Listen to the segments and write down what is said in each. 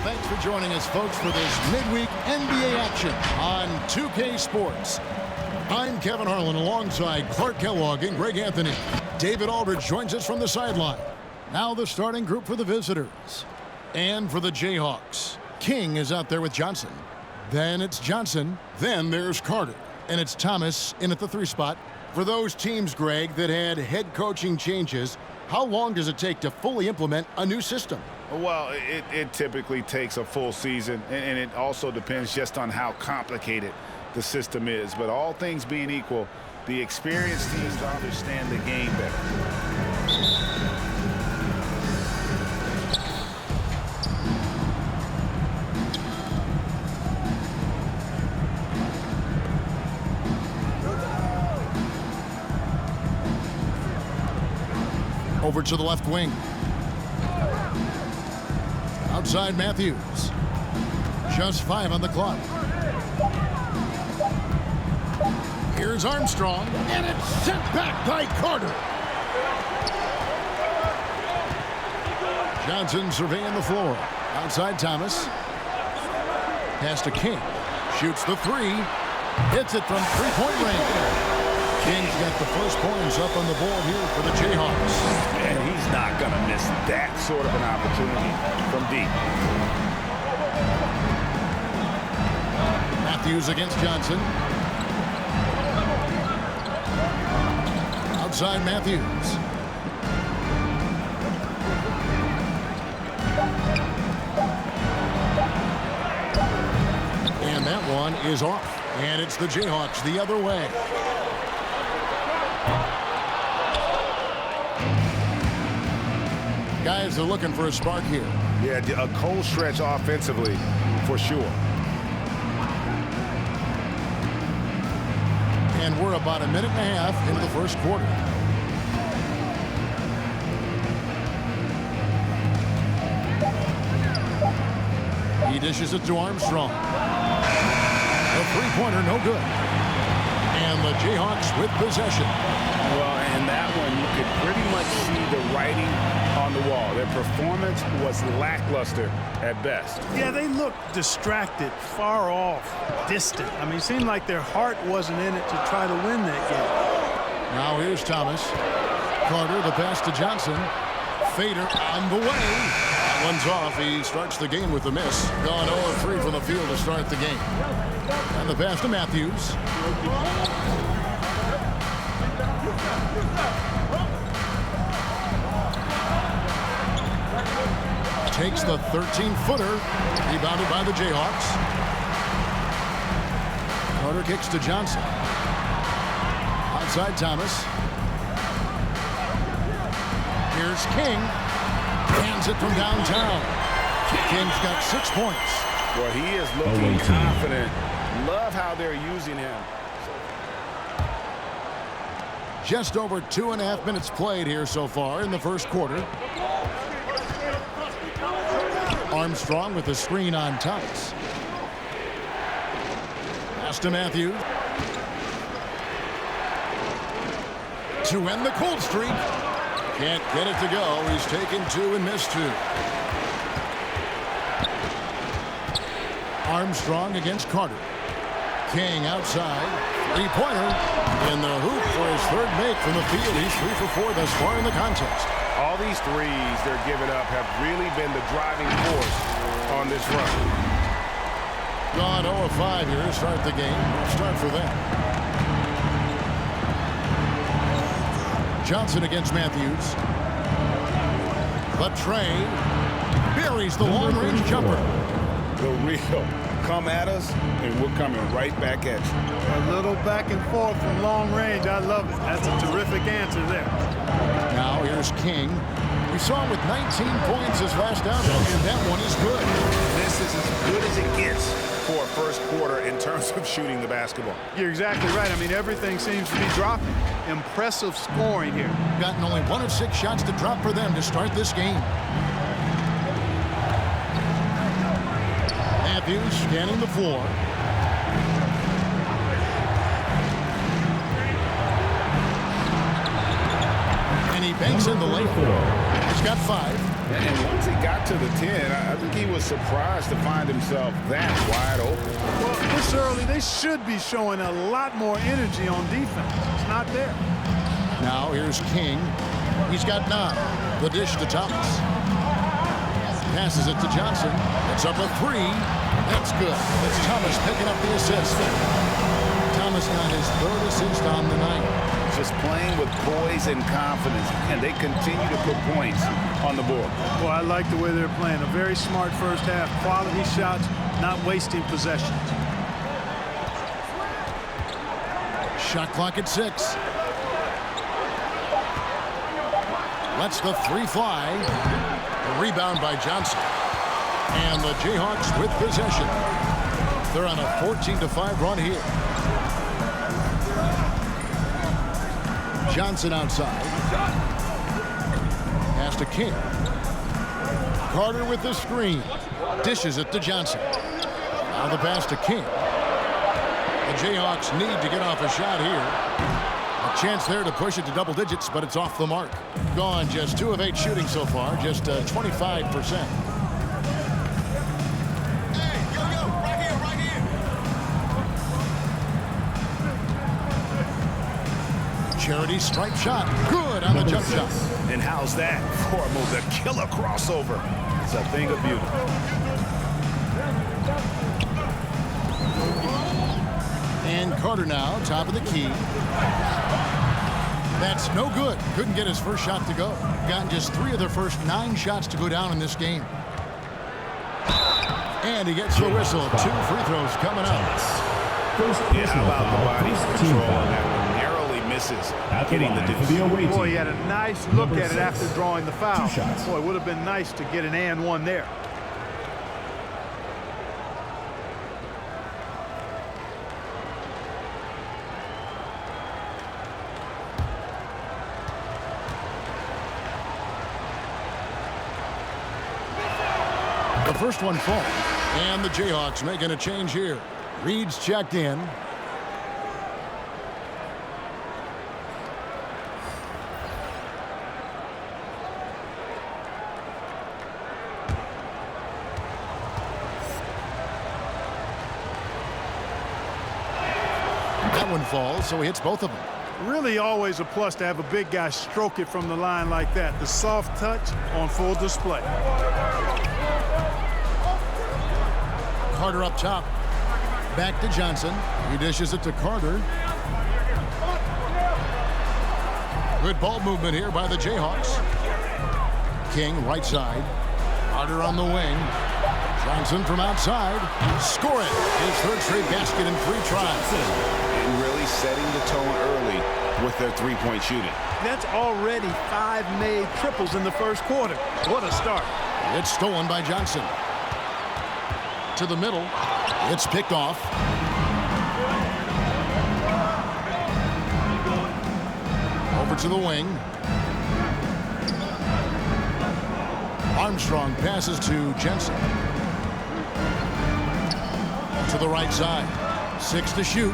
Thanks for joining us, folks, for this midweek NBA action on 2K Sports. I'm Kevin Harlan alongside Clark Kellogg and Greg Anthony. David Aldridge joins us from the sideline. Now the starting group for the visitors. And for the Jayhawks, King is out there with Johnson. Then it's Johnson. Then there's Carter. And it's Thomas in at the 3 spot. For those teams, Greg, that had head coaching changes, how long does it take to fully implement a new system? Well, it typically takes a full season, and it also depends just on how complicated the system is. But all things being equal, the experienced teams understand the game better. Over to the left wing. Outside Matthews. Just 5 on the clock. Here's Armstrong, and it's sent back by Carter. Johnson surveying the floor. Outside Thomas. Pass to King. Shoots the 3. Hits it from three-point range. King's got the first points up on the board here for the Jayhawks. And he's not going to miss that sort of an opportunity from deep. Matthews against Johnson. Outside Matthews. And that one is off. And it's the Jayhawks the other way. Guys are looking for a spark here. Yeah, a cold stretch offensively, for sure. And we're about a minute and a half into the first quarter. He dishes it to Armstrong. A three-pointer, no good. And the Jayhawks with possession. Well, and that one, you could pretty much see the writing on the wall. Their performance was lackluster at best. Yeah, they looked distracted, far off, distant. I mean, it seemed like their heart wasn't in it to try to win that game. Now here's Thomas. Carter, the pass to Johnson. Fader on the way. That one's off. He starts the game with a miss. Gone 0-3 from the field to start the game. And the pass to Matthews. Takes the 13-footer. Rebounded by the Jayhawks. Carter kicks to Johnson. Outside Thomas. Here's King. Hands it from downtown. King's got 6 points. Well, he is looking confident. Love how they're using him. Just over 2.5 minutes played here so far in the first quarter. Armstrong with the screen on Thomas. Pass to Matthews. To end the cold streak. Can't get it to go. He's taken 2 and missed 2. Armstrong against Carter. King outside. Three-pointer in the hoop for his 3rd make from the field. He's 3 for 4 thus far in the contest. All these threes they're giving up have really been the driving force on this run. Gone 0-5 here to start the game. Start for them. Johnson against Matthews. The tray buries the long-range jumper. The real come at us, and we're coming right back at you. A little back and forth from long range. I love it. That's a terrific answer there. Now here's King. We saw him with 19 points his last outing, and that one is good. This is as good as it gets for a first quarter in terms of shooting the basketball. You're exactly right. I mean, everything seems to be dropping. Impressive scoring here. Gotten only 1 of 6 shots to drop for them to start this game. Matthews scanning the floor. And he banks in the late. He's got 5. And once he got to the 10, I think he was was surprised to find himself that wide open. Well, this early, they should be showing a lot more energy on defense. It's not there. Now here's King. He's got 9. The dish to Thomas. Passes it to Johnson. It's up a 3. That's good. It's Thomas picking up the assist. Thomas got his 3rd assist on the night. Just playing with poise and confidence, and they continue to put points on the board. Well, I like the way they're playing. A very smart first half. Quality shots, not wasting possessions. Shot clock at 6. Lets the 3 fly. A rebound by Johnson. And the Jayhawks with possession. They're on a 14-5 run here. Johnson outside. Pass to King. Carter with the screen. Dishes it to Johnson. Now the pass to King. The Jayhawks need to get off a shot here. A chance there to push it to double digits, but it's off the mark. Gone just 2 of 8 shooting so far, just 25%. Charity stripe shot. Good on the jump shot. And how's that for a move? The killer crossover. It's a thing of beauty. And Carter now, top of the key. That's no good. Couldn't get his first shot to go. Gotten just 3 of their first 9 shots to go down in this game. And he gets the whistle. 2 free throws coming up. Yeah, how about the body control on that one? Misses getting the deuce. Boy, he had a nice look at it after drawing the foul. Boy, it would have been nice to get an and one there. The first one falls. And the Jayhawks making a change here. Reed's checked in. One falls, so he hits both of them. Really always a plus to have a big guy stroke it from the line like that. The soft touch on full display. Carter up top. Back to Johnson. He dishes it to Carter. Good ball movement here by the Jayhawks. King right side. Carter on the wing. Johnson from outside. Score it. His 3rd straight basket in 3 tries. And really setting the tone early with their 3-point shooting. That's already 5 made triples in the first quarter. What a start. It's stolen by Johnson. To the middle. It's picked off. Over to the wing. Armstrong passes to Jensen. To the right side. 6 to shoot.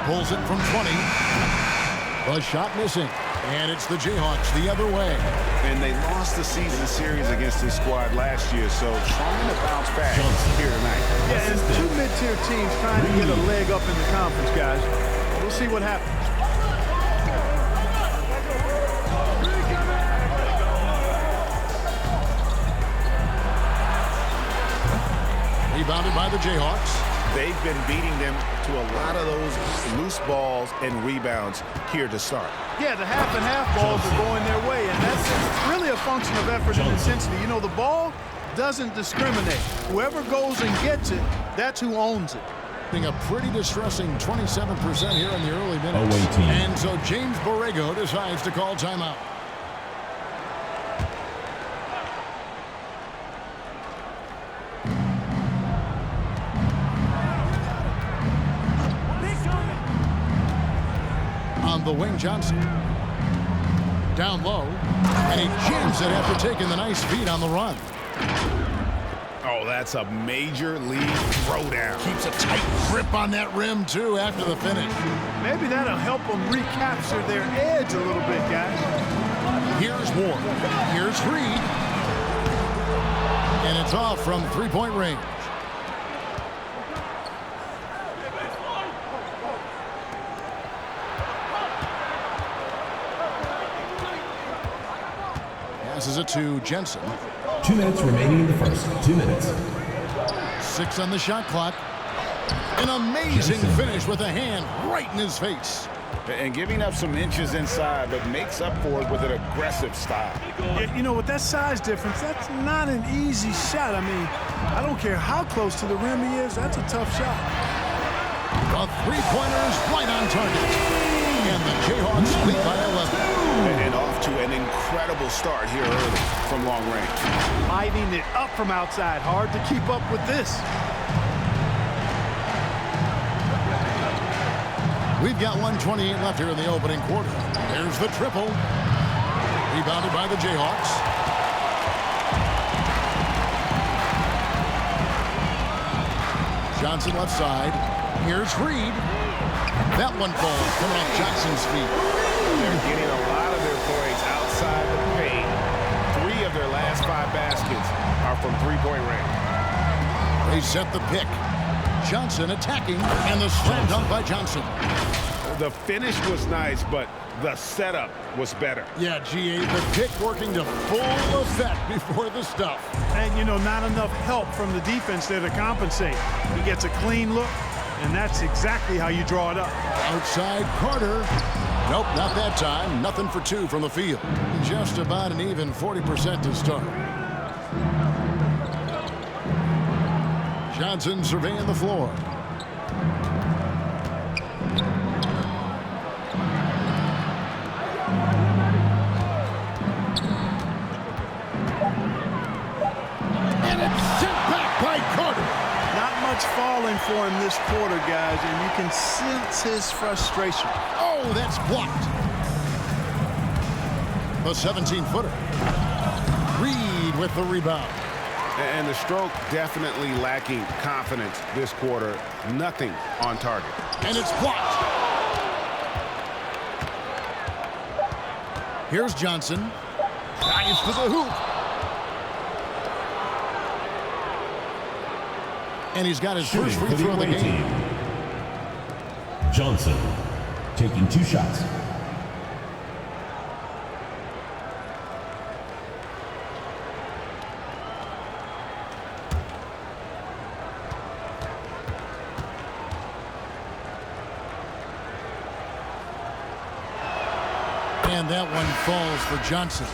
Pulls it from 20. The shot missing. And it's the Jayhawks the other way. And they lost the season series against this squad last year, so trying to bounce back here tonight. Yeah, and 2 mid-tier teams trying to get a leg up in the conference, guys. We'll see what happens. Rebounded by the Jayhawks. They've been beating them to a lot of those loose balls and rebounds here to start. Yeah, the half-and-half balls are going their way, and that's really a function of effort and intensity. You know, the ball doesn't discriminate. Whoever goes and gets it, that's who owns it. A pretty distressing 27% here in the early minutes. And so James Borrego decides to call timeout. On the wing, Johnson. Down low. And he jams it after taking the nice feed on the run. Oh, that's a major league throwdown. Keeps a tight grip on that rim, too, after the finish. Maybe that'll help them recapture their edge a little bit, guys. 4. Here's Reed. And it's off from three-point range. Passes it to Jensen. 2 minutes remaining in the first. 2 minutes. 6 on the shot clock. An amazing finish with a hand right in his face. And giving up some inches inside, but makes up for it with an aggressive style. Yeah, you know, with that size difference, that's not an easy shot. I mean, I don't care how close to the rim he is. That's a tough shot. The three-pointers right on target. And the Jayhawks lead by 11. And off to an incredible start here early from long range. Lighting it up from outside. Hard to keep up with this. We've got 1:28 left here in the opening quarter. There's the triple. Rebounded by the Jayhawks. Johnson left side. Here's Reed. That one falls coming off Johnson's feet. They're getting a lot of their points outside the paint. 3 of their last 5 baskets are from three-point range. They set the pick. Johnson attacking, and the slam dunk by Johnson. The finish was nice, but the setup was better. Yeah, GA, the pick working to full effect before the stuff. And, you know, not enough help from the defense there to compensate. He gets a clean look, and that's exactly how you draw it up. Outside Carter. Nope, not that time. Nothing for 2 from the field. Just about an even 40% to start. Johnson surveying the floor. And it's sent back by Carter. Not much falling for him this quarter, guys, and you can sense his frustration. Oh, that's blocked. The 17-footer. Reed with the rebound. And the stroke definitely lacking confidence this quarter. Nothing on target. And it's blocked. Here's Johnson. Dives to the hoop. And he's got his first free throw of the game. Johnson taking 2 shots. And that one falls for Johnson.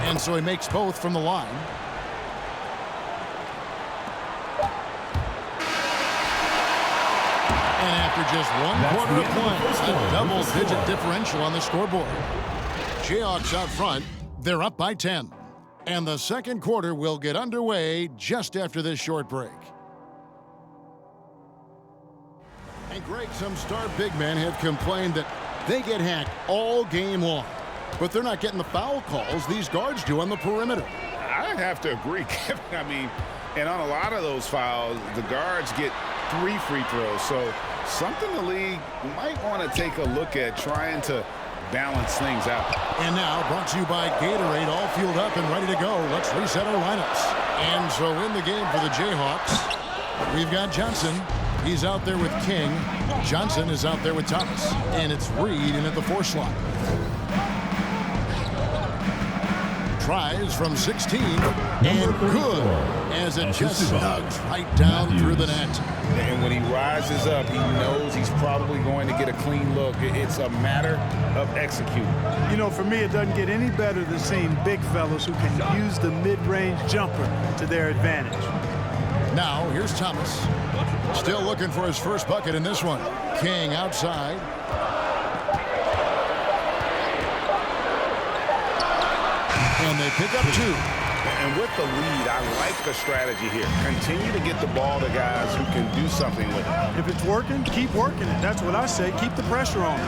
And so he makes both from the line. And after just 1 quarter of play, a double-digit differential on the scoreboard. Jayhawks out front. They're up by 10. And the second quarter will get underway just after this short break. And Greg, some star big men have complained that they get hacked all game long. But they're not getting the foul calls these guards do on the perimeter. I have to agree, Kevin. I mean, and on a lot of those fouls, the guards get 3 free throws. So something the league might want to take a look at, trying to balance things out. And now, brought to you by Gatorade, all fueled up and ready to go. Let's reset our lineups. And so in the game for the Jayhawks, we've got Johnson. He's out there with King. Johnson is out there with Thomas. And it's Reed in at the 4 slot. Tries from 16, and good, as it just snugs right down through the net. And when he rises up, he knows he's probably going to get a clean look. It's a matter of executing. You know, for me, it doesn't get any better than seeing big fellas who can use the mid-range jumper to their advantage. Now, here's Thomas. Still looking for his first bucket in this one. King outside. And they pick up 2. And with the lead, I like the strategy here. Continue to get the ball to guys who can do something with it. If it's working, keep working it. That's what I say. Keep the pressure on it.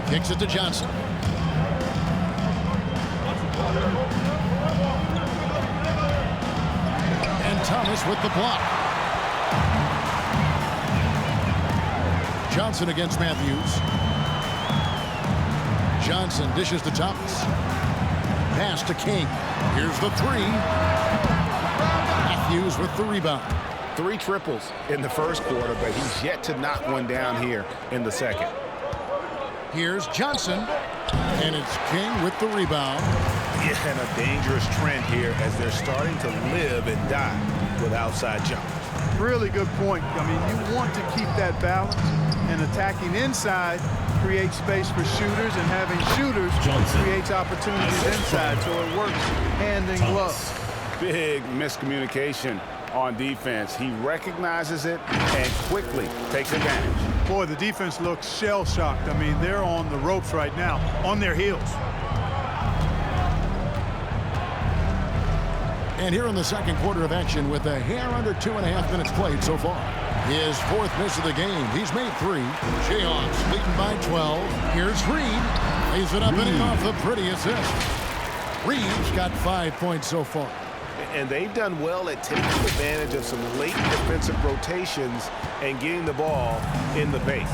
Kicks it to Johnson. And Thomas with the block. Johnson against Matthews. Johnson dishes to Thomas. Pass to King. Here's the three. Matthews with the rebound. 3 triples in the first quarter, but he's yet to knock one down here in the second. Here's Johnson. And it's King with the rebound. Yeah, and a dangerous trend here as they're starting to live and die with outside jumpers. Really good point. I mean, you want to keep that balance, and attacking inside creates space for shooters, and having shooters creates opportunities inside, so it works hand in glove. Big miscommunication on defense. He recognizes it and quickly takes advantage. Boy, the defense looks shell-shocked. I mean, they're on the ropes right now, on their heels. And here in the second quarter of action with a hair under 2.5 minutes played so far. His 4th miss of the game. He's made 3. Jayhawks leading by 12. Here's Reed. Lays it up and in off the pretty assist. Reed's got 5 points so far. And they've done well at taking advantage of some late defensive rotations and getting the ball in the paint.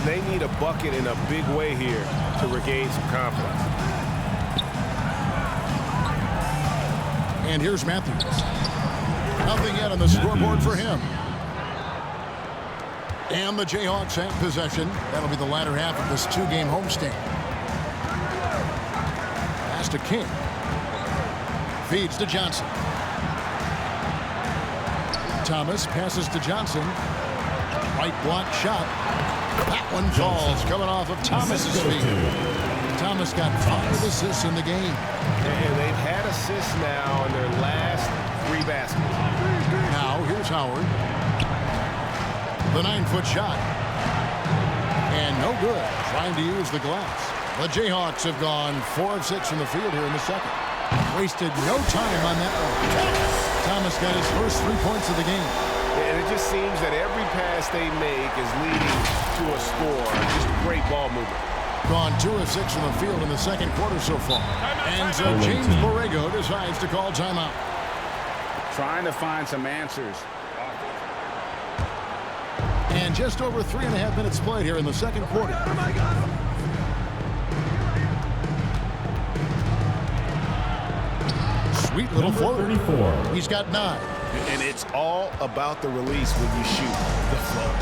They need a bucket in a big way here to regain some confidence. And here's Matthews. Nothing yet on the scoreboard for him. And the Jayhawks have possession. That'll be the latter half of this 2-game homestand. Pass to King. Feeds to Johnson. Thomas passes to Johnson. Right block shot. That one falls, coming off of Thomas's feet. Thomas got 5 assists in the game. And they've had assists now in their last 3 baskets. Now here's Howard. The 9-foot shot. And no good. Trying to use the glass. The Jayhawks have gone 4 of 6 from the field here in the second. Wasted no time on that one. Thomas got his first 3 points of the game. And it just seems that every pass they make is leading to a score. Just great ball movement. Gone 2 of 6 from the field in the second quarter so far. And so James Borrego decides to call timeout. Trying to find some answers. And just over 3.5 minutes played here in the second quarter. Sweet little floater. He's got 9. And it's all about the release when you shoot the flow.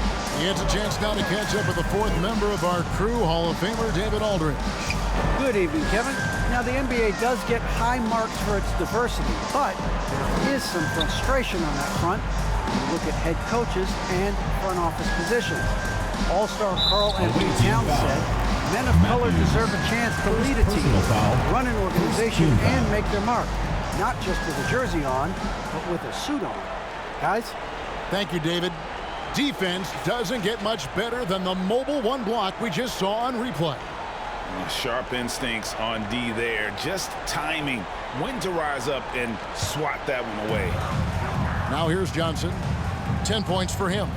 He has a chance now to catch up with the 4th member of our crew, Hall of Famer David Aldridge. Good evening, Kevin. Now, the NBA does get high marks for its diversity, but there is some frustration on that front. You look at head coaches and front office positions. All-star Karl Anthony Towns said, men of color deserve a chance to lead a team, run an organization, and make their mark. Not just with a jersey on, but with a suit on. Guys? Thank you, David. Defense doesn't get much better than the mobile 1 block we just saw on replay. Sharp instincts on D there. Just timing. When to rise up and swat that one away. Now here's Johnson. 10 points for him.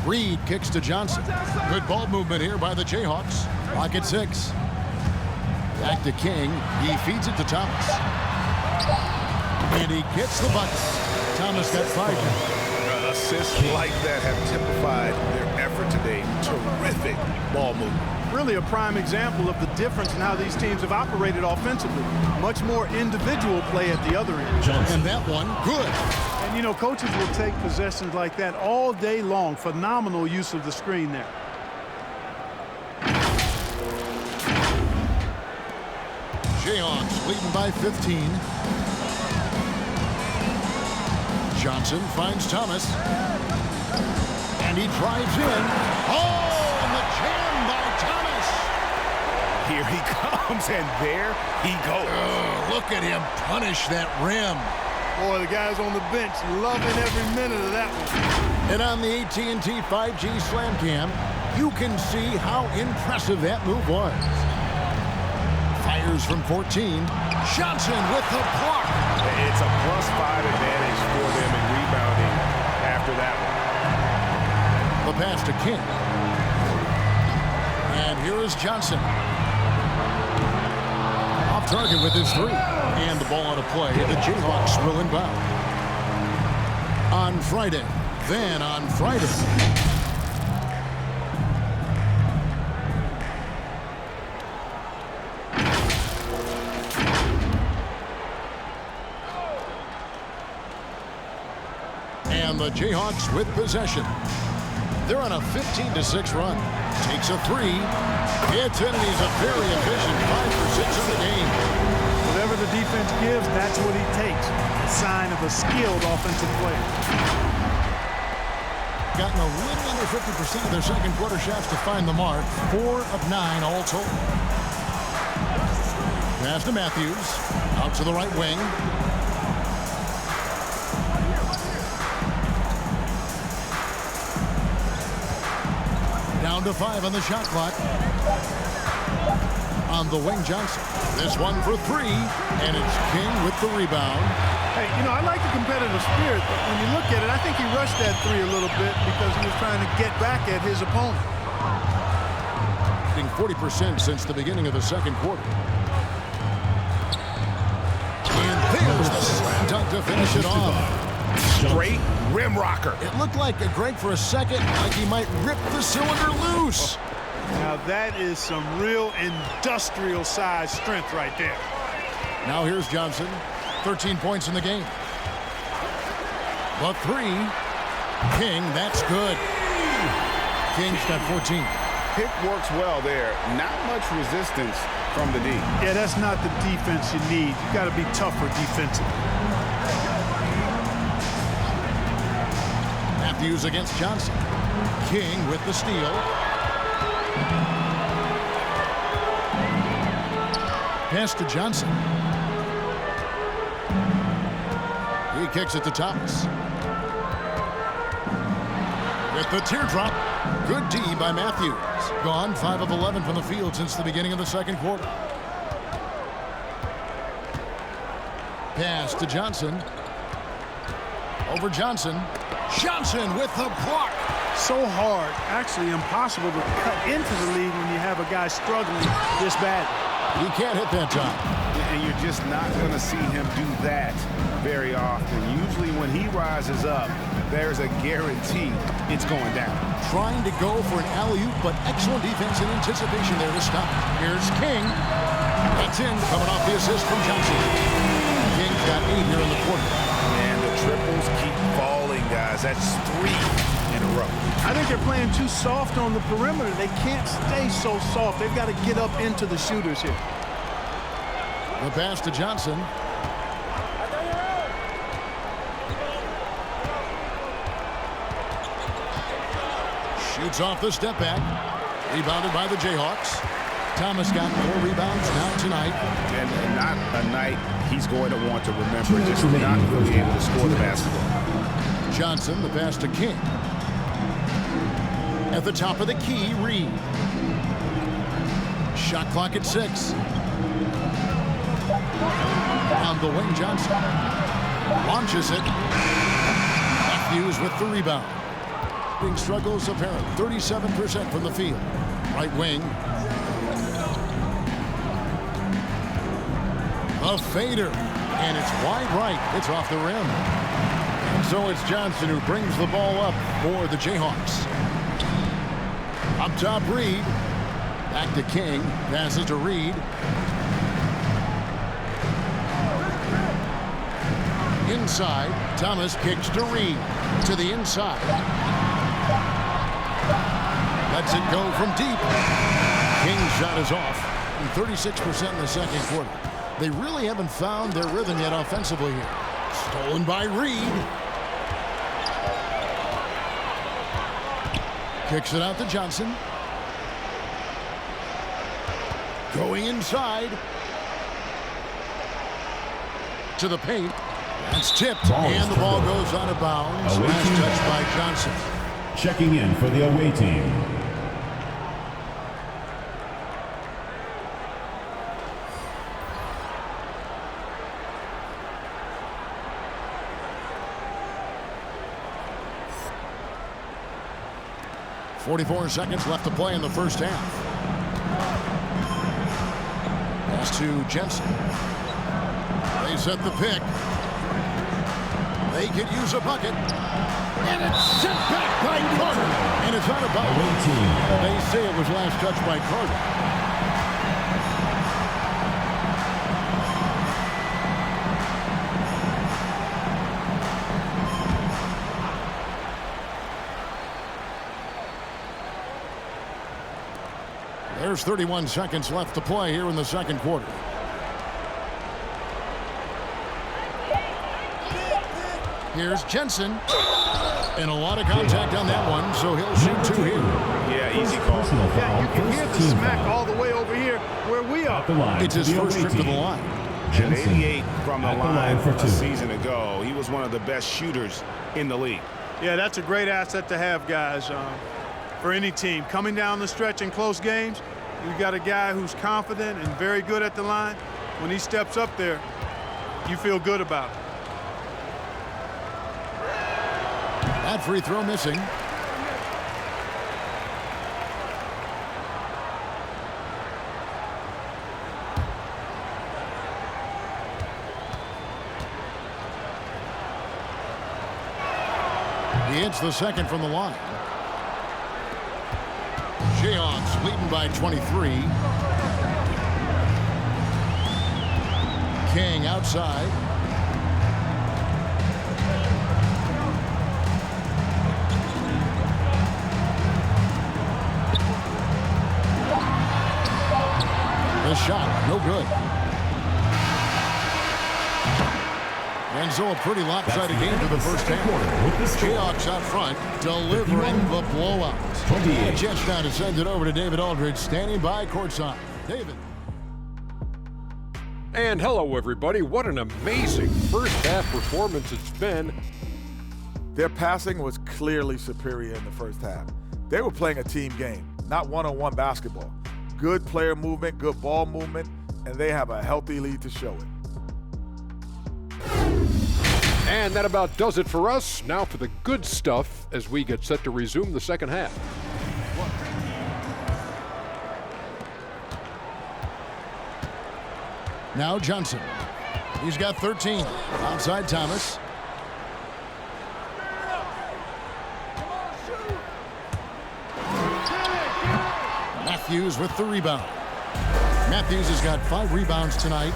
Reed kicks to Johnson. Good ball movement here by the Jayhawks. Clock at 6. Back to King. He feeds it to Thomas. And he gets the bucket. Thomas got 5. Assists like that have typified their effort today. Terrific ball movement. Really a prime example of the difference in how these teams have operated offensively. Much more individual play at the other end. And that one, good. And, you know, coaches will take possessions like that all day long. Phenomenal use of the screen there. Jayhawks leading by 15. Johnson finds Thomas. And he drives in. Oh, and the jam by Thomas. Here he comes, and there he goes. Oh, look at him punish that rim. Boy, the guys on the bench loving every minute of that one. And on the AT&T 5G Slam Cam, you can see how impressive that move was. Fires from 14. Johnson with the block. It's a +5 advantage for them in rebounding after that one. The pass to King. And here is Johnson. Off target with his three. And the ball out of play. The Jayhawks will inbound. On Friday. Then on Friday. And the Jayhawks with possession. They're on a 15-6 run. Takes a three. Hits it, and he's a very efficient 5 for 6 in the game. Whatever the defense gives, that's what he takes. A sign of a skilled offensive player. Gotten a little under 50% of their second quarter shots to find the mark. 4 of 9 all told. Pass to Matthews. Out to the right wing. Down to 5 on the shot clock. On the wing, Johnson. This one for 3, and it's King with the rebound. Hey, you know, I like the competitive spirit, but when you look at it, I think he rushed that 3 a little bit because he was trying to get back at his opponent. Hitting 40% since the beginning of the second quarter. And there's the slam dunk to finish it off. Straight rim rocker. It looked like Greg for a second, like he might rip the cylinder loose. Now that is some real industrial size strength right there. Now here's Johnson. 13 points in the game. The 3. King, that's good. King's got 14. Pick works well there. Not much resistance from the D. Yeah, that's not the defense you need. You got to be tougher defensively. Matthews against Johnson. King with the steal. Pass to Johnson. He kicks it to Thomas. With the teardrop. Good D by Matthews. Gone 5 of 11 from the field since the beginning of the second quarter. Pass to Johnson. Over Johnson. Johnson with the block. So hard, actually impossible to cut into the lead when you have a guy struggling this bad. He can't hit that time. And you're just not going to see him do that very often. Usually when he rises up, there's a guarantee it's going down. Trying to go for an alley-oop, but excellent defense and anticipation there to stop. Here's King. That's in, coming off the assist from Johnson. King's got 8 here in the quarter. And the triples keep falling, guys. That's 3 in a row. I think they're playing too soft on the perimeter. They can't stay so soft. They've got to get up into the shooters here. The pass to Johnson. Shoots off the step back. Rebounded by the Jayhawks. Thomas got 4 rebounds now tonight. And not a night he's going to want to remember. Just not really able to score the basketball. Johnson, the pass to King. At the top of the key, Reed. Shot clock at 6. On the wing, Johnson. Launches it. Matthews with the rebound. Struggles apparent. 37% from the field. Right wing. A fader. And it's wide right. It's off the rim. And so it's Johnson who brings the ball up for the Jayhawks. Up top, Reed. Back to King. Passes to Reed. Inside. Thomas kicks to Reed. To the inside. Lets it go from deep. King's shot is off. And 36% in the second quarter. They really haven't found their rhythm yet offensively here. Stolen by Reed. Kicks it out to Johnson. Going inside. To the paint. That's tipped. And the ball goes out of bounds. Last touch by Johnson. Checking in for the away team. 44 seconds left to play in the first half. Pass to Jensen. They set the pick. They could use a bucket. And it's sent back by Carter. And it's out of bounds. They say it was last touched by Carter. There's 31 seconds left to play here in the second quarter. Here's Jensen. And a lot of contact on that one, so he'll shoot two here. Yeah, easy call. Yeah, you can hear the smack all the way over here where we are. It's his first trip to the line. And 88 from the line for a season ago. He was one of the best shooters in the league. Yeah, that's a great asset to have, guys, for any team. Coming down the stretch in close games, you've got a guy who's confident and very good at the line. When he steps up there, you feel good about it. That free throw missing. He hits the second from the line. Jayhawks leading by 23. King outside. The shot, no good. And so a pretty lopsided game to the first half. Jayhawks out front, delivering the blowout. A chance now to send it over to David Aldridge, standing by courtside. David. And hello, everybody. What an amazing first half performance it's been. Their passing was clearly superior in the first half. They were playing a team game, not one-on-one basketball. Good player movement, good ball movement, and they have a healthy lead to show it. And that about does it for us. Now for the good stuff as we get set to resume the second half. Now Johnson. He's got 13. Outside Thomas. Matthews with the rebound. Matthews has got 5 rebounds tonight.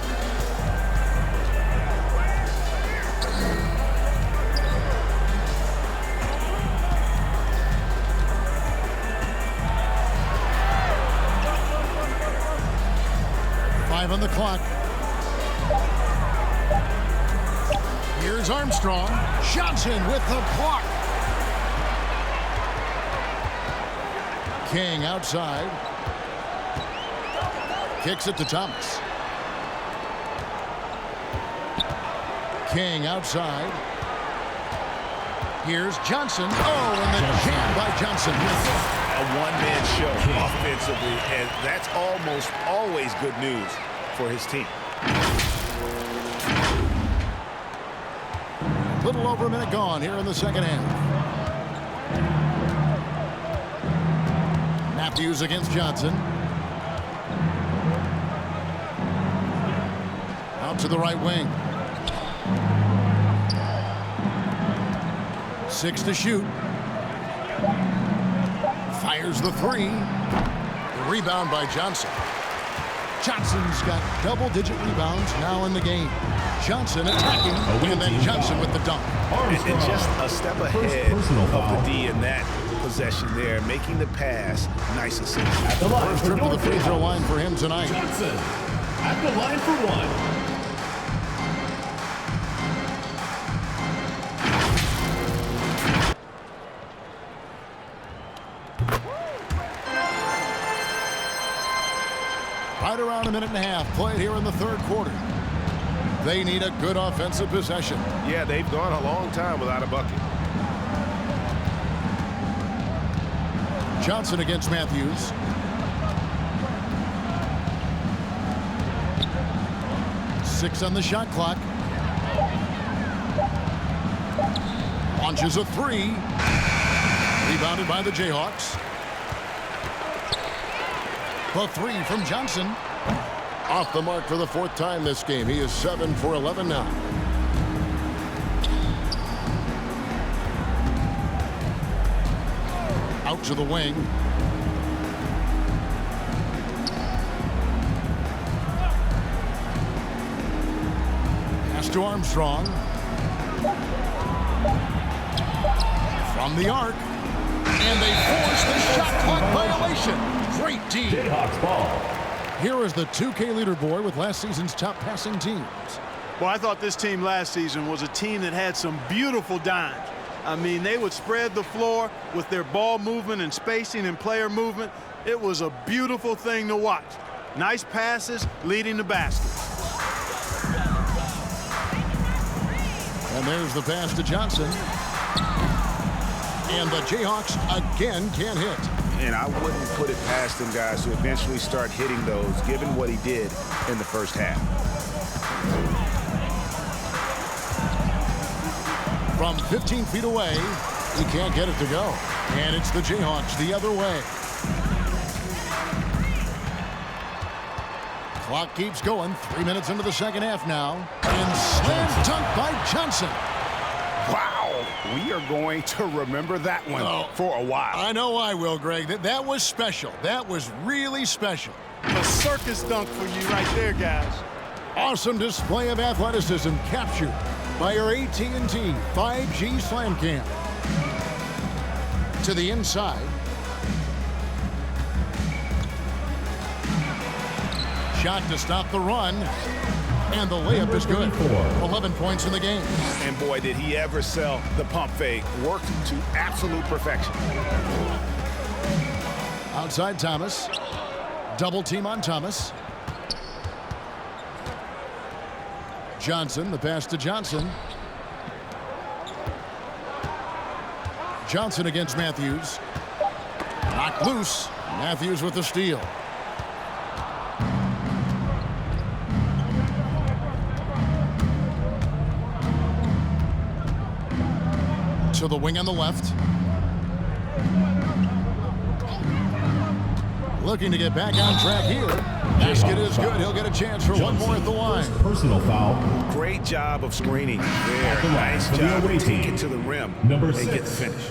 On the clock. Here's Armstrong. Johnson with the block. King outside. Kicks it to Thomas. King outside. Here's Johnson. Oh, and the jam by Johnson. A one-man show offensively, and that's almost always good news for his team. A little over a minute gone here in the second half. Matthews against Johnson. Out to the right wing. 6 to shoot. Fires the 3. The rebound by Johnson. Johnson's got double-digit rebounds now in the game. Johnson attacking, and then Johnson with the dunk. And just a step ahead of the D in that possession there, making the pass nice and simple. First trip to the free throw line for him tonight. Johnson at the line for one. Right around a minute and a half played here in the third quarter. They need a good offensive possession. Yeah, they've gone a long time without a bucket. Johnson against Matthews. Six on the shot clock. Launches a 3. Rebounded by the Jayhawks. The three from Johnson. Off the mark for the fourth time this game. He is 7 for 11 now. Out to the wing. Pass to Armstrong. From the arc. And they force the shot clock violation. Great D. Jayhawks ball. Here is the 2K leaderboard with last season's top passing teams. Well, I thought this team last season was a team that had some beautiful dimes. I mean, they would spread the floor with their ball movement and spacing and player movement. It was a beautiful thing to watch. Nice passes leading the basket. And there's the pass to Johnson. And the Jayhawks again can't hit. And I wouldn't put it past them guys to eventually start hitting those, given what he did in the first half. From 15 feet away, he can't get it to go. And it's the Jayhawks the other way. Clock keeps going. 3 minutes into the second half now. And slam dunk by Johnson. Wow, we are going to remember that one for a while. I know I will, Greg. That was special. That was really special. A circus dunk for you right there, guys. Awesome display of athleticism captured by our AT&T 5G Slam Cam. To the inside. Shot to stop the run. And the layup is good. 11 points in the game. And boy, did he ever sell the pump fake. Worked to absolute perfection. Outside Thomas. Double team on Thomas. Johnson, the pass to Johnson. Johnson against Matthews. Knocked loose. Matthews with the steal. To the wing on the left. Looking to get back on track here. Basket is good. He'll get a chance for one more at the line. Personal foul. Great job of screening there. Nice job of taking to the rim and get the finish.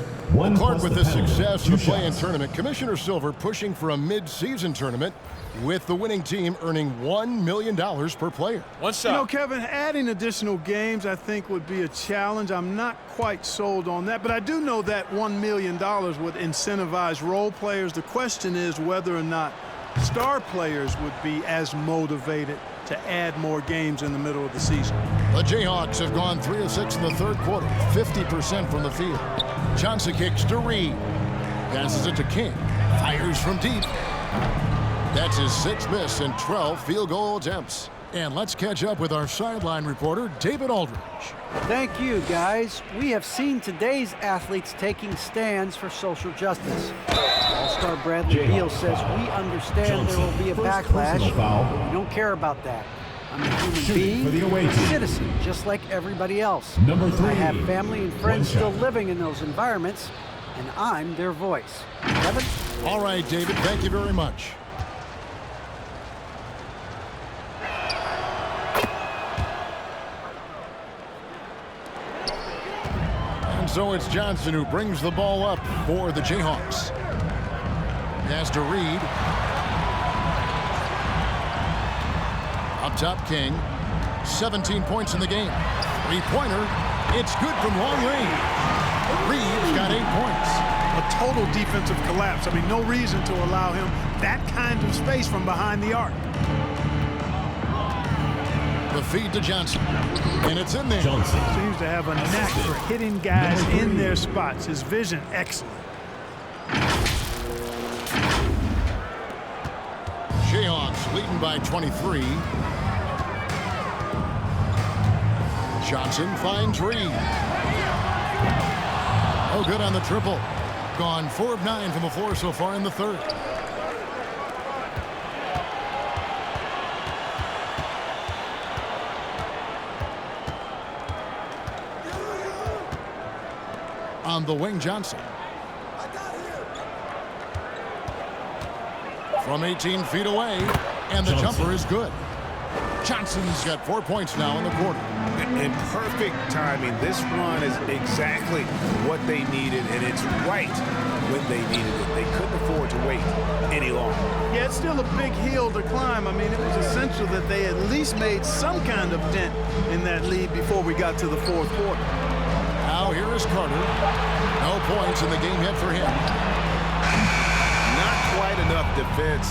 Clark, with the success of the play-in tournament, Commissioner Silver pushing for a mid-season tournament with the winning team earning $1 million per player. You know, Kevin, adding additional games I think would be a challenge. I'm not quite sold on that, but I do know that $1 million would incentivize role players. The question is whether or not star players would be as motivated to add more games in the middle of the season. The Jayhawks have gone 3 of 6 in the third quarter, 50% from the field. Johnson kicks to Reed. Passes it to King. Fires from deep. That's his 6th miss and 12 field goal attempts. And let's catch up with our sideline reporter, David Aldridge. Thank you, guys. We have seen today's athletes taking stands for social justice. All-star Bradley Beal says, we understand there will be a backlash, but we don't care about that. I'm a human being, a citizen, just like everybody else. I have family and friends still living in those environments, and I'm their voice. Kevin? All right, David, thank you very much. And so it's Johnson who brings the ball up for the Jayhawks. Pass to Reed. Up top, King. 17 points in the game. Three-pointer. It's good from long range. Reed's got 8 points. A total defensive collapse. I mean, no reason to allow him that kind of space from behind the arc. The feed to Johnson. And it's in there. Johnson Seems to have a knack for hitting guys in their spots. His vision, excellent. Jayhawks leading by 23. Johnson finds Reed. Oh, good on the triple. Gone 4 of 9 from the floor so far in the third. On the wing, Johnson. from 18 feet away, and the jumper is good. Johnson's got 4 points now in the quarter. In perfect timing. This run is exactly what they needed, and it's right when they needed it. They couldn't afford to wait any longer. Yeah, it's still a big hill to climb. I mean, it was essential that they at least made some kind of dent in that lead before we got to the fourth quarter. Now here is Carter. No points in the game yet for him. Not quite enough defense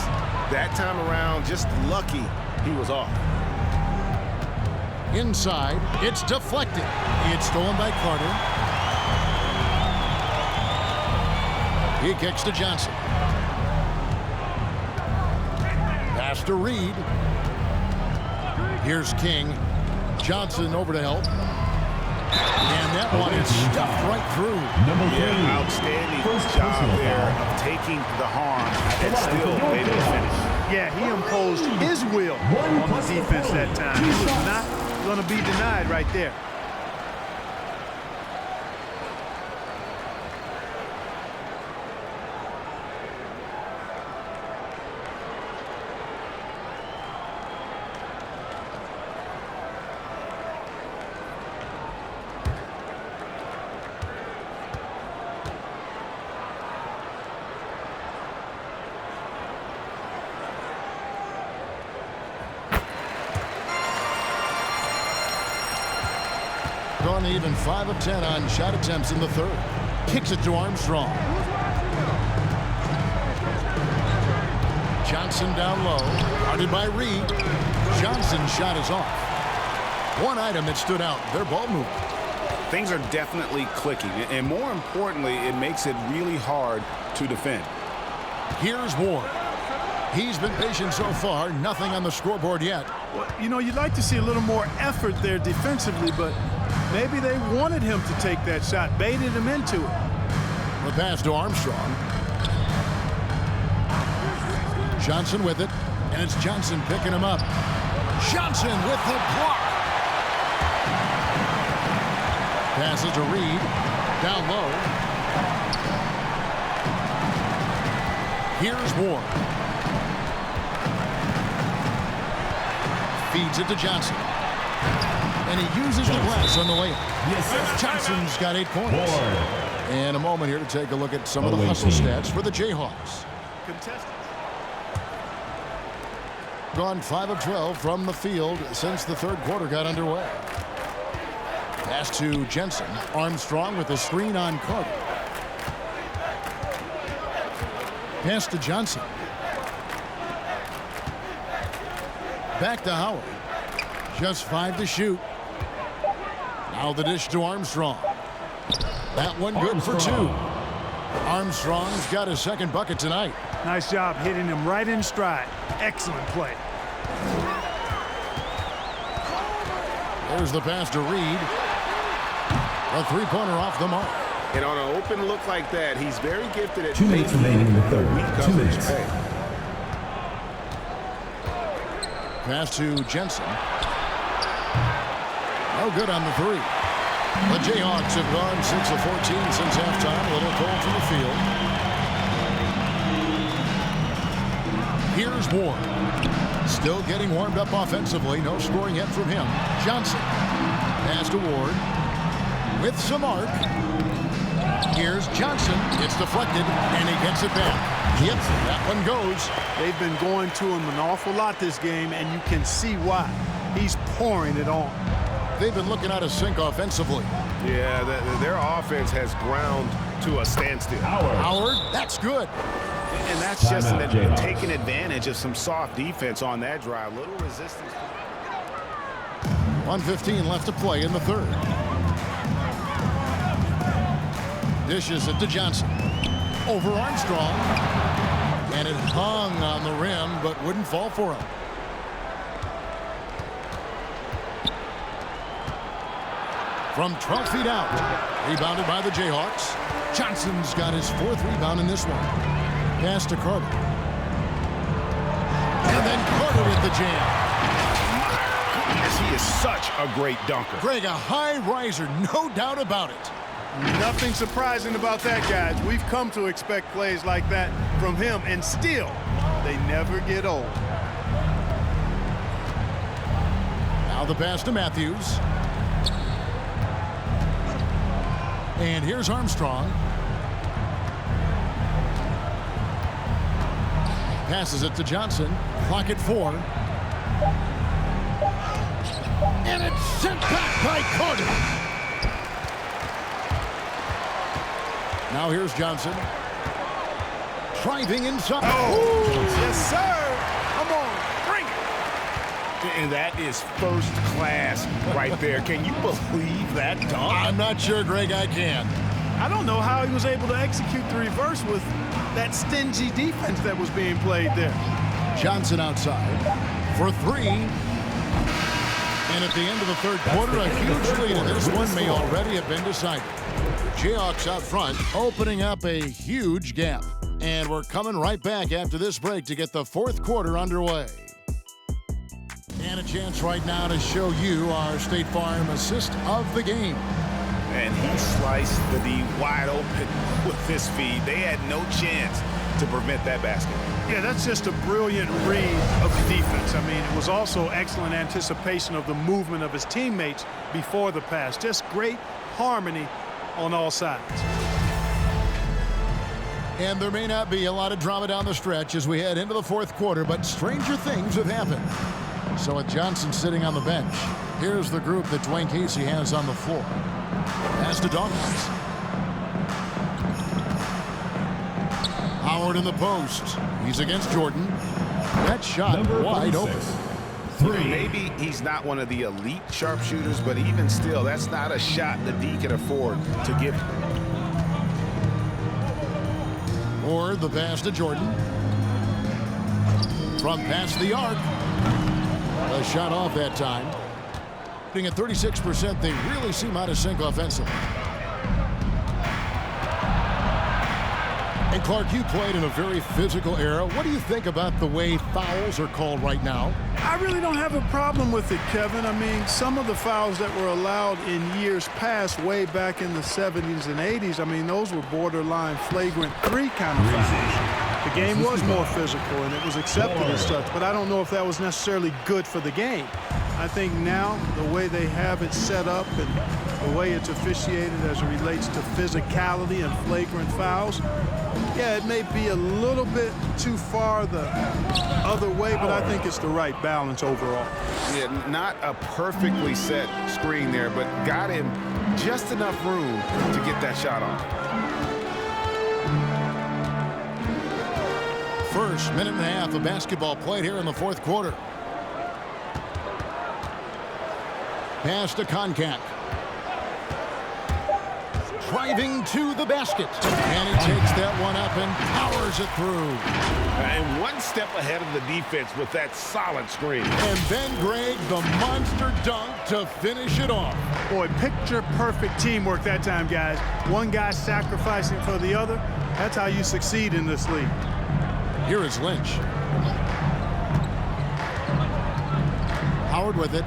that time around. Just lucky he was off. Inside, it's deflected. It's stolen by Carter. He kicks to Johnson. Pass to Reed. Here's King. Johnson over to help. And that one is stuffed right through. Yeah, outstanding job there of taking the harm and still able to finish. Yeah, he imposed his will on the defense that time. He was not going to be denied right there. Gone even 5 of 10 on shot attempts in the third. Kicks it to Armstrong. Johnson down low. Guarded by Reed. Johnson's shot is off. One item that stood out, their ball movement. Things are definitely clicking, and more importantly, it makes it really hard to defend. Here's Ward. He's been patient so far. Nothing on the scoreboard yet. Well, you know, you'd like to see a little more effort there defensively, but maybe they wanted him to take that shot, baited him into it. The pass to Armstrong. Johnson with it, and it's Johnson picking him up. Johnson with the block. Passes to Reed. Down low. Here's Ward. Feeds it to Johnson. And he uses the glass on the layup. Yes, Johnson's got 8 points. And a moment here to take a look at some of the hustle stats for the Jayhawks. Contested. Gone 5 of 12 from the field since the third quarter got underway. Pass to Jensen. Armstrong with a screen on Carter. Pass to Johnson. Back to Howard. Just 5 to shoot. Now the dish to Armstrong. That one good for 2. Armstrong's got his second bucket tonight. Nice job hitting him right in stride. Excellent play. There's the pass to Reed. A three-pointer off the mark. And on an open look like that, he's very gifted at 2 minutes remaining in the third. 2 minutes. Pass to Jensen. No good on the 3. The Jayhawks have gone 6 of 14 since halftime. A little cold from the field. Here's Ward. Still getting warmed up offensively. No scoring yet from him. Johnson. Pass to Ward. With some arc. Here's Johnson. It's deflected, and he gets it back. Yep, that one goes. They've been going to him an awful lot this game, and you can see why. He's pouring it on. They've been looking out of sync offensively. Yeah, their offense has ground to a standstill. Howard, that's good. And that's just taking advantage of some soft defense on that drive. Little resistance. 1:15 left to play in the third. Dishes it to Johnson. Over Armstrong. And it hung on the rim, but wouldn't fall for him. From 12 feet out. Rebounded by the Jayhawks. Johnson's got his 4th rebound in this one. Pass to Carter. And then Carter with the jam. Goodness, he is such a great dunker. Greg, a high riser, no doubt about it. Nothing surprising about that, guys. We've come to expect plays like that from him, and still They never get old. Now the pass to Matthews. And here's Armstrong. Passes it to Johnson. Clock at 4. And it's sent back by Carter. Now here's Johnson. Driving inside. Oh, yes, sir. Come on, bring it. And that is first class right there. Can you believe that dunk? I'm not sure, Greg, I can. I don't know how he was able to execute the reverse with that stingy defense that was being played there. Johnson outside for 3. And at the end of the third quarter, a huge lead, and this one may already have been decided. Jayhawks out front, opening up a huge gap. And we're coming right back after this break to get the fourth quarter underway. And a chance right now to show you our State Farm assist of the game. And he sliced the D wide open with his feed. They had no chance to prevent that basket. Yeah, that's just a brilliant read of the defense. I mean, it was also excellent anticipation of the movement of his teammates before the pass. Just great harmony on all sides. And there may not be a lot of drama down the stretch as we head into the fourth quarter, but stranger things have happened. So with Johnson sitting on the bench, here's the group that Dwayne Casey has on the floor. Pass to Dawkins. Howard in the post. He's against Jordan. That shot wide open. Maybe he's not one of the elite sharpshooters, but even still, that's not a shot the D can afford to give. Or the pass to Jordan. From past the arc. A shot off that time. Being at 36%, they really seem out of sync offensively. And Clark, you played in a very physical era. What do you think about the way fouls are called right now? I really don't have a problem with it, Kevin. I mean, some of the fouls that were allowed in years past, way back in the 70s and 80s, I mean, those were borderline flagrant 3 kind of fouls. The game was more physical, and it was accepted as such, but I don't know if that was necessarily good for the game. I think now the way they have it set up and the way it's officiated as it relates to physicality and flagrant fouls, yeah, it may be a little bit too far the other way, but I think it's the right balance overall. Yeah, not a perfectly set screen there, but got him just enough room to get that shot off. First minute and a half of basketball played here in the fourth quarter. Pass to Konkak. Driving to the basket. And he takes that one up and powers it through. And one step ahead of the defense with that solid screen. And then Greg, the monster dunk to finish it off. Boy, picture perfect teamwork that time, guys. One guy sacrificing for the other. That's how you succeed in this league. Here is Lynch. Howard with it.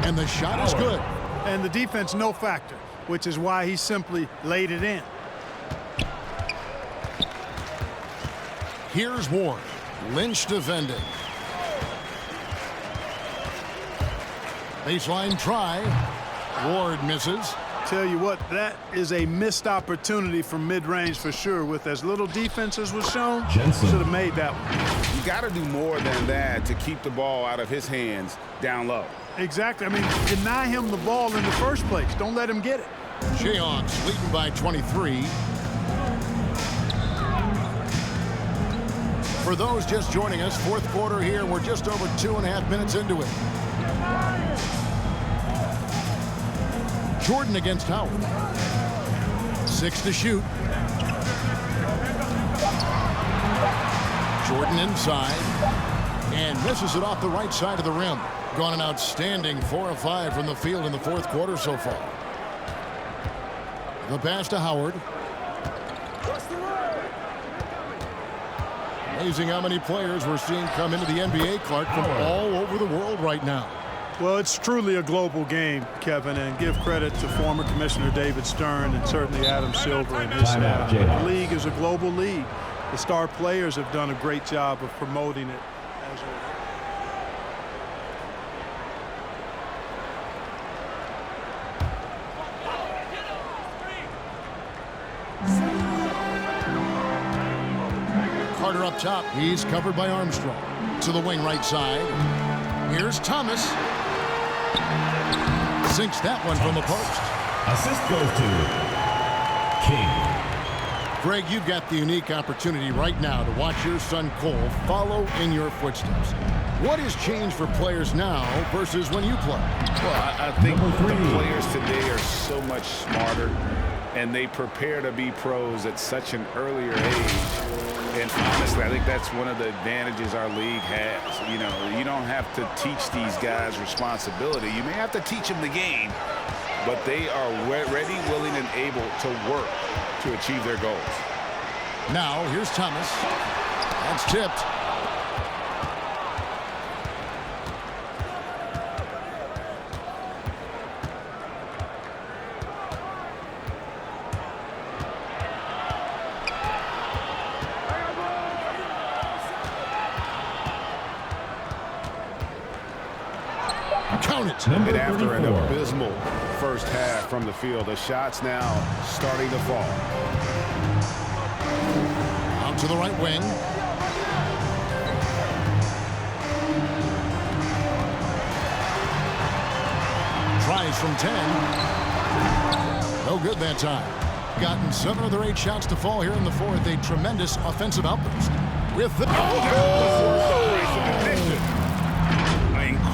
And the shot is good. And the defense no factor, which is why he simply laid it in. Here's Ward. Lynch defending. Baseline try. Ward misses. Tell you what, that is a missed opportunity from mid-range for sure. With as little defense as was shown, should have made that one. You got to do more than that to keep the ball out of his hands down low. Exactly. I mean, deny him the ball in the first place. Don't let him get it. Jayhawks leading by 23. For those just joining us, fourth quarter here. We're just over 2.5 minutes into it. Jordan against Howard. 6 to shoot. Jordan inside. And misses it off the right side of the rim. Gone an outstanding 4 of 5 from the field in the fourth quarter so far. The pass to Howard. Amazing how many players we're seeing come into the NBA, Clark, from all over the world right now. Well, it's truly a global game, Kevin, and give credit to former Commissioner David Stern and certainly Adam Silver and his staff. The league is a global league, the star players have done a great job of promoting it as a Carter up top. He's covered by Armstrong. To the wing right side. Here's Thomas. Sinks that one from the post. Assist goes to King. Greg, you've got the unique opportunity right now to watch your son Cole follow in your footsteps. What has changed for players now versus when you played? Well, I think the players today are so much smarter, and they prepare to be pros at such an earlier age. And honestly, I think that's one of the advantages our league has. You know, you don't have to teach these guys responsibility. You may have to teach them the game, but they are ready, willing, and able to work to achieve their goals. Now, here's Thomas. That's tipped. Count it. And after an abysmal first half from the field, the shots now starting to fall. Out to the right wing. Tries from 10. No good that time. Gotten 7 of their 8 shots to fall here in the fourth. A tremendous offensive outburst. With the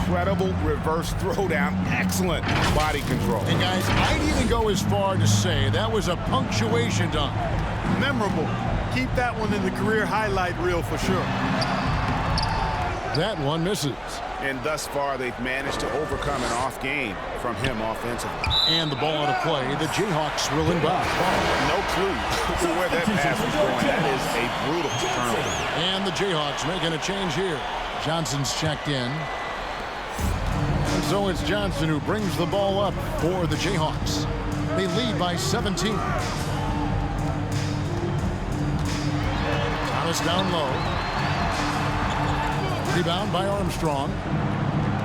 Incredible reverse throwdown. Excellent body control. And guys, I'd even go as far to say that was a punctuation dunk. memorable. Keep that one in the career highlight reel for sure. That one misses. And thus far, they've managed to overcome an off game from him offensively. And the ball out of play. The Jayhawks will inbound. No clue where that pass was going. That is a brutal turnover. And the Jayhawks making a change here. Johnson's checked in. And so it's Johnson who brings the ball up for the Jayhawks. They lead by 17. Thomas down low. Rebound by Armstrong.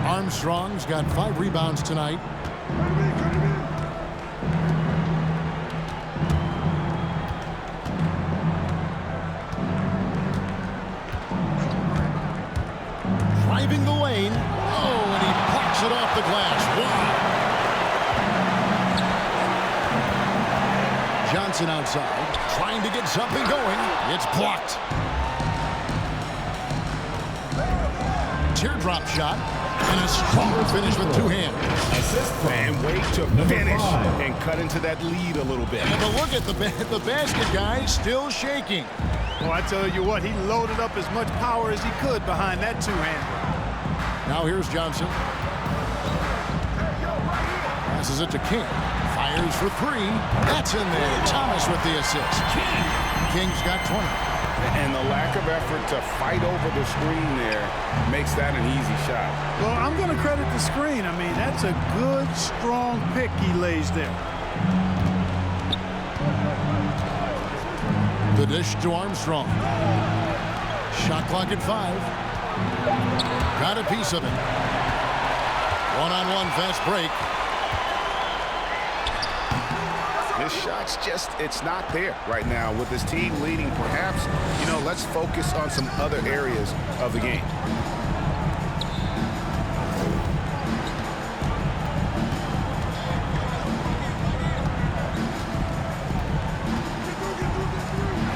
Armstrong's got 5 rebounds tonight. Driving the lane. Oh, and he pops it off the glass. Wow. Johnson outside, trying to get something going. It's blocked. Teardrop shot, and a strong finish with 2 hands. And wait to finish and cut into that lead a little bit. And a look at the basket, guys, still shaking. Well, I tell you what, he loaded up as much power as he could behind that 2-hander. Now here's Johnson. Passes it to King. Fires for 3. That's in there. Thomas with the assist. King's got 20. And the lack of effort to fight over the screen there makes that an easy shot. Well, I'm going to credit the screen. I mean, that's a good, strong pick he lays there. The dish to Armstrong. Shot clock at 5. Got a piece of it. One-on-one fast break. This shot's just, it's not there right now with this team leading. Perhaps, you know, let's focus on some other areas of the game.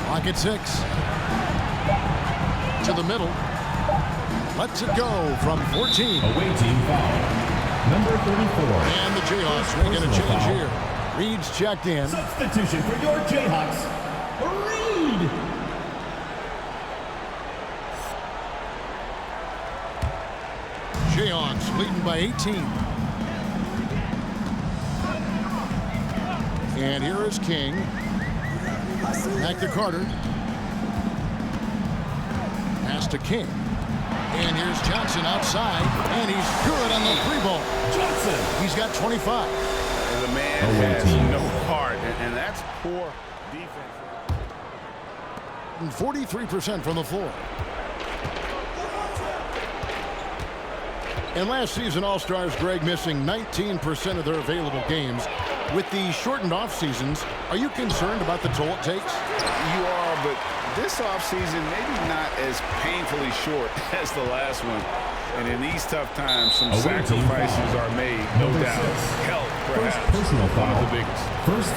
Clock at 6. To the middle. Lets it go from 14. Away team foul. Number 34. And the Jayhawks making a change here. Reed's checked in. Substitution for your Jayhawks, Reed. Jayhawks leading by 18. And here is King. Back to Carter. Pass to King. And here's Johnson outside. And he's good on the 3-ball. Johnson. He's got 25. The man has no heart, and that's poor defense. shooting 43% from the floor. And last season, All-Stars, Greg, missing 19% of their available games. With the shortened off seasons, are you concerned about the toll it takes? You are, but this offseason maybe not as painfully short as the last one. And in these tough times, some sacrifices are made, no doubt. Health, perhaps, one of the biggest.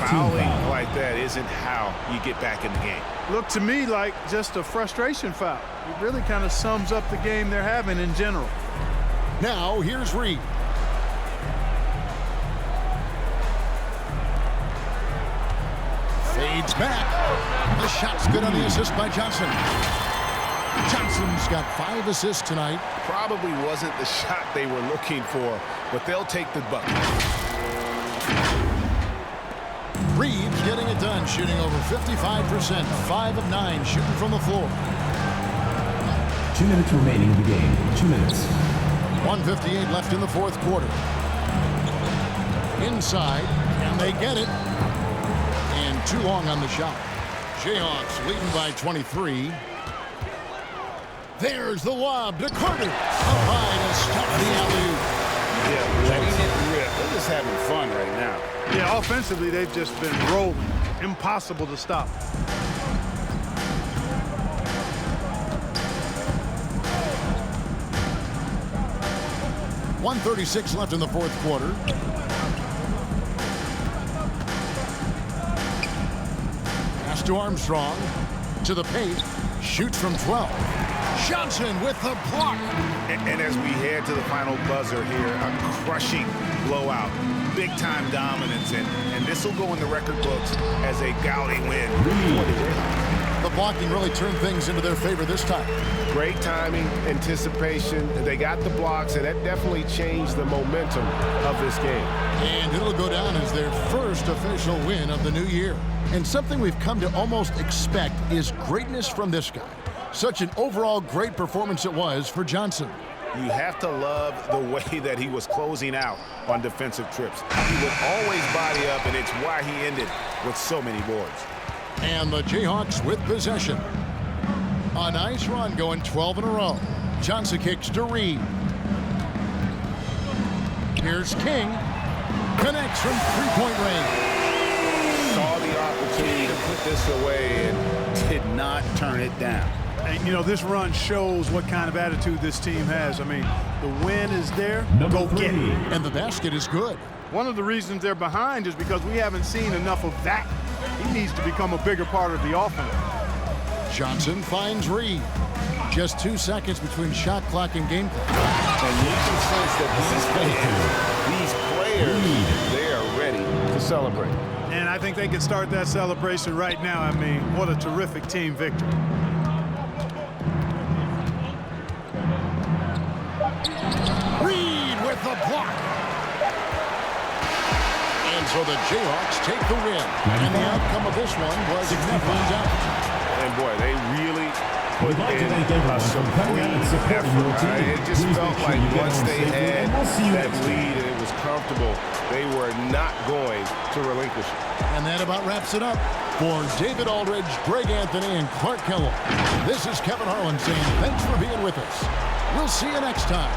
Fouling like that isn't how you get back in the game. Looked to me like just a frustration foul. It really kind of sums up the game they're having in general. Now, here's Reed. Fades back. The shot's good on the assist by Johnson. Johnson's got 5 assists tonight. Probably wasn't the shot they were looking for, but they'll take the bucket. Reed's getting it done, shooting over 55%, 5 of 9 shooting from the floor. 2 minutes remaining in the game. 2 minutes. 1:58 left in the fourth quarter. Inside, and they get it. And too long on the shot. Jayhawks leading by 23. There's the lob to Carter. Up high to stop the alley-oop. Yeah, letting it rip. They're just having fun right now. Yeah, offensively, they've just been rolling. Impossible to stop. .136 left in the fourth quarter. Pass to Armstrong. To the paint. Shoots from 12. Johnson with the block. And as we head to the final buzzer here, a crushing blowout. Big-time dominance. And this will go in the record books as a gaudy win. The blocking really turned things into their favor this time. Great timing, anticipation. They got the blocks, and that definitely changed the momentum of this game. And it'll go down as their first official win of the new year. And something we've come to almost expect is greatness from this guy. Such an overall great performance it was for Johnson. You have to love the way that he was closing out on defensive trips. He would always body up, and it's why he ended with so many boards. And the Jayhawks with possession. A nice run going 12 in a row. Johnson kicks to Reed. Here's King. Connects from three-point range. Saw the opportunity to put this away and did not turn it down. And, you know, this run shows what kind of attitude this team has. I mean, the win is there. Go get it. And the basket is good. One of the reasons they're behind is because we haven't seen enough of that. He needs to become a bigger part of the offense. Johnson finds Reed. Just 2 seconds between shot clock and game clock. And you can sense that these players, they are ready to celebrate. And I think they can start that celebration right now. I mean, what a terrific team victory. Reed with the block. And so the Jayhawks take the win. And the outcome of this one was never in doubt. And boy, they really put in a supreme effort. It just felt like once they had that lead and it was comfortable, they were not going to relinquish it. And that about wraps it up. For David Aldridge, Greg Anthony, and Clark Kellogg, this is Kevin Harlan saying thanks for being with us. We'll see you next time.